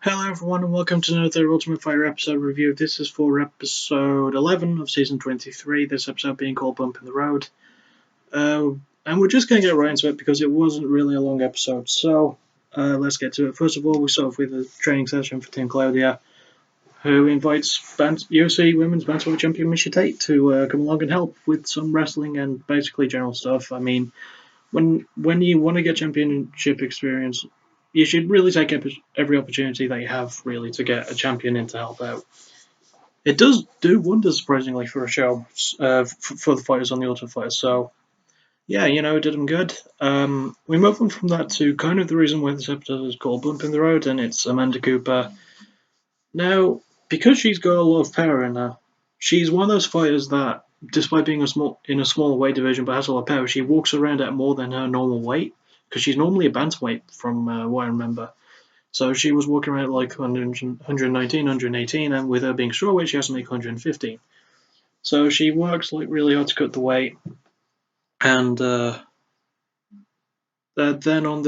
Hello everyone and welcome to another Ultimate Fighter episode review. This is for episode 11 of season 23, this episode being called Bump in the Road. And we're just going to get right into it because it wasn't really a long episode, so let's get to it. First of all, we start off with a training session for Team Claudia, who invites UFC Women's Bantamweight Champion Misha Tate to come along and help with some wrestling and basically general stuff. I mean, when you want to get championship experience, you should really take every opportunity that you have, really, to get a champion in to help out. It does do wonders, surprisingly, for a show, for the fighters on the Ultimate Fighter. So, yeah, it did them good. We move on from that to kind of the reason why this episode is called Bump in the Road, and it's Amanda Cooper. Now, because she's got a lot of power in her, she's one of those fighters that, despite being in a smaller weight division but has a lot of power, she walks around at more than her normal weight, because she's normally a bantamweight from what I remember. So she was walking around at like 119, 118, and with her being strawweight, she has to make 115. So she works like really hard to cut the weight, and then on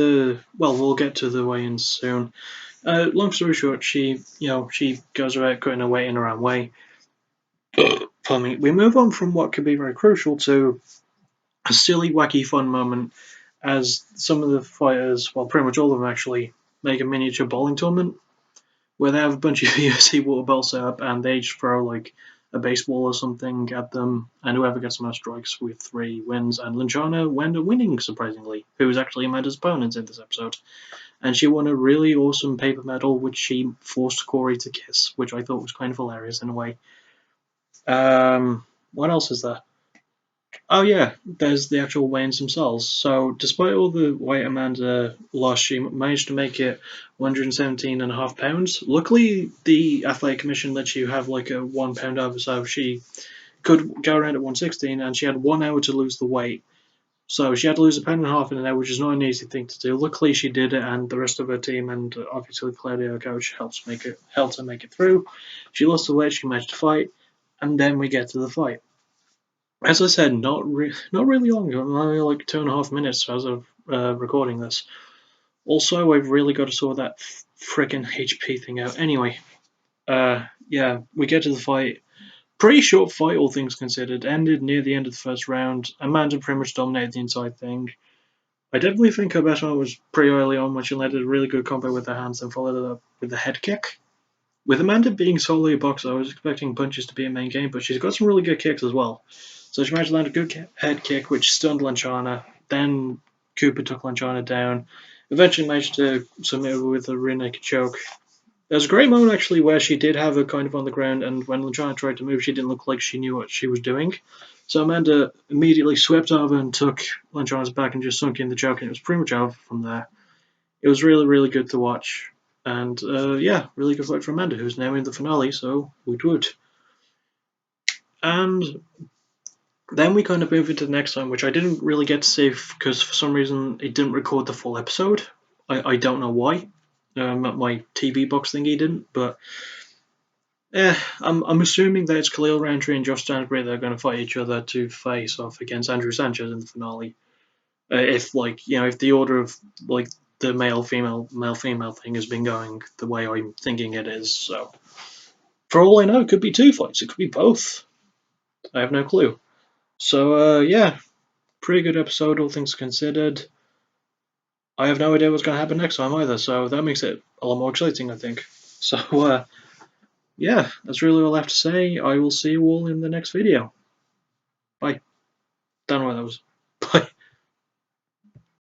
we'll get to the weigh-ins soon. Long story short, she goes about cutting her weight in her own way. Pardon me. We move on from what could be very crucial to a silly, wacky, fun moment as some of the fighters, well, pretty much all of them actually, make a miniature bowling tournament where they have a bunch of UFC water belts set up and they each throw like a baseball or something at them, and whoever gets the most strikes with 3 wins. And Lanchana wound up winning, surprisingly, who was actually Amanda's opponent in this episode. And she won a really awesome paper medal, which she forced Corey to kiss, which I thought was kind of hilarious in a way. What else is there? Oh yeah, there's the actual weigh-ins themselves. So despite all the weight Amanda lost, she managed to make it 117.5 pounds. Luckily, the Athletic Commission lets you have like a 1 pound over, so she could go around at 116, and she had 1 hour to lose the weight. So she had to lose a pound and a half in an hour, which is not an easy thing to do. Luckily, she did it, and the rest of her team and obviously Claudia, her coach, helped her make it through. She lost the weight, she managed to fight, and then we get to the fight. As I said, not really long, only like 2.5 minutes as of recording this. Also, I've really got to sort that frickin' HP thing out. Anyway, yeah, we get to the fight. Pretty short fight, all things considered. Ended near the end of the first round. Amanda pretty much dominated the entire thing. I definitely think her best moment was pretty early on when she landed a really good combo with her hands and followed it up with a head kick. With Amanda being solely a boxer, I was expecting punches to be a main game, but she's got some really good kicks as well. So she managed to land a good head kick, which stunned Lanchana. Then Cooper took Lanchana down. Eventually managed to submit her with a rear naked choke. There was a great moment actually where she did have her kind of on the ground, and when Lanchana tried to move, she didn't look like she knew what she was doing. So Amanda immediately swept over and took Lanchana's back and just sunk in the choke, and it was pretty much over from there. It was really, really good to watch. And yeah, really good fight for Amanda, who's now in the finale, so woot. And then we kind of move into the next time, which I didn't really get to see because for some reason it didn't record the full episode. I don't know why. My TV box thingy didn't, but I'm assuming that it's Khalil Roundtree and Josh Stanbury that are going to fight each other to face off against Andrew Sanchez in the finale. If the order of like the male female thing has been going the way I'm thinking it is. So for all I know, it could be 2 fights. It could be both. I have no clue. So yeah, pretty good episode, all things considered. I have no idea what's going to happen next time either, so that makes it a lot more exciting, I think. So yeah, that's really all I have to say. I will see you all in the next video. Bye. Don't know what that was. Bye.